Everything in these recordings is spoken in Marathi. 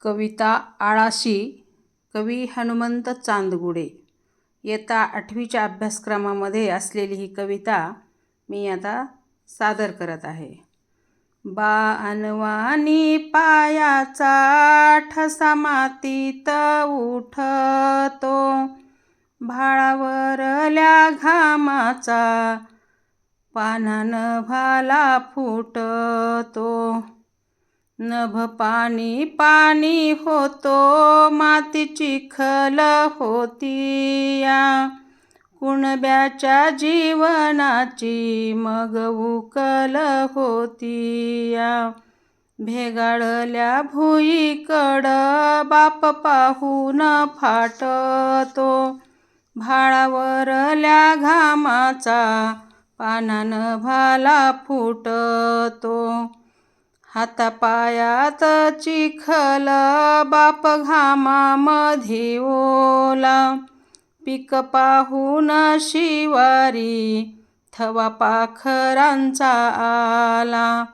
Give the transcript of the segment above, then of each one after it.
कविता आळाशी, कवी हनुमंत चांदगुडे। इयत्ता 8वीच्या अभ्यासक्रमामध्ये असलेली ही कविता मी आता सादर करत आहे। बाणवानी पायाचा ठसा मातीत उठतो, भाळावरल्या घामाचा पानान भाला फुटतो। नभ पाणी पाणी होतो, माती चिखल होतीया, कुणब्याच्या जीवनाची मग उकल होतीया। भेगाळल्या भुईकड बाप पाहून फाटतो, भाळावरल्या घामाचा पानान भाला फुटतो। हातापायात चिखल बाप घामामध्ये ओला, पीक पाहून शिवारी थवा पाखरांचा आला।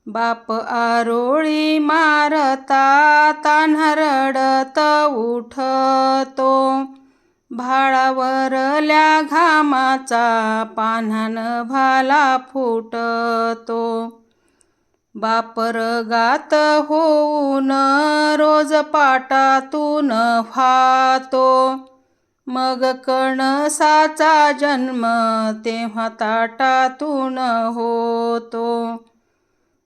बाप आरोळी मारता तान्हा रडत उठतो, भाळावरल्या घामाचा पानान भाला फुटतो। बाप रगात होऊन रोज पाटातून व्हातो, मग कणसाचा जन्म तेव्हा ताटातून होतो।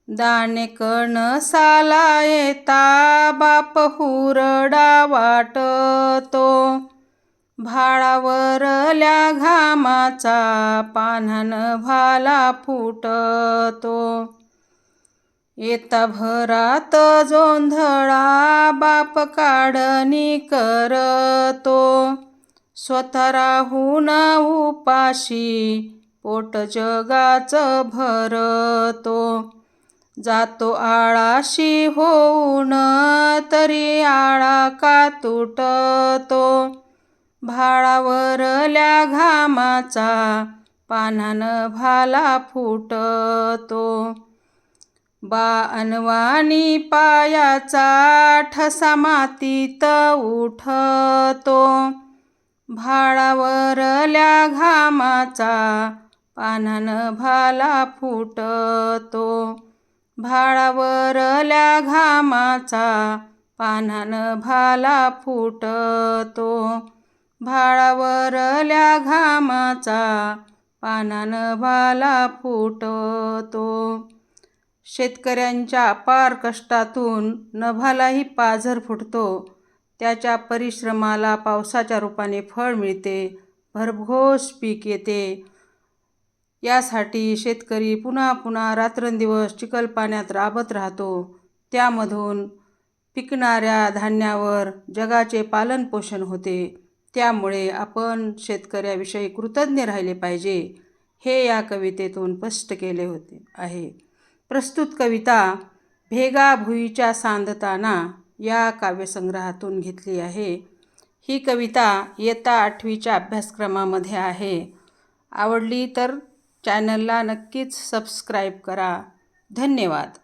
दाणे कणसाला येता बाप हुरडा वाटतो, भाळावरल्या घामाचा पानान भाला फुटतो। येता भरात जोंधळा बाप काढणी करतो, स्वतः राहून उपाशी पोट जगाच भरतो। जातो आळाशी होऊन तरी आळा का तुटतो, भाळावरल्या घामाचा पानान भाला फुटतो। बाणवानी पायाचा ठसा मातीत उठतो, भाळावरल्या घामाचा पानान भाला फुटतो। भाळावरल्या घामाचा पानान भाला फुटतो, भाळावरल्या घामाचा पानान भाला फुटतो। शेतकऱ्यांच्या अपार कष्टातून नभालाही पाझर फुटतो, त्याच्या परिश्रमाला पावसाच्या रूपाने फळ मिळते, भरघोस पीक येते। यासाठी शेतकरी पुन्हा पुन्हा रात्रंदिवस चिखलपाण्यात राबत राहतो, त्यामधून पिकणाऱ्या धान्यावर जगाचे पालनपोषण होते। त्यामुळे आपण शेतकऱ्याविषयी कृतज्ञ राहिले पाहिजे, हे या कवितेतून स्पष्ट केले आहे। प्रस्तुत कविता भेगा भुईच्या सांडताना या काव्यसंग्रहातून घेतली आहे। ही कविता इयत्ता 8वीच्या अभ्यासक्रमामध्ये आहे। आवडली तर चॅनलला नक्कीच सबस्क्राईब करा। धन्यवाद।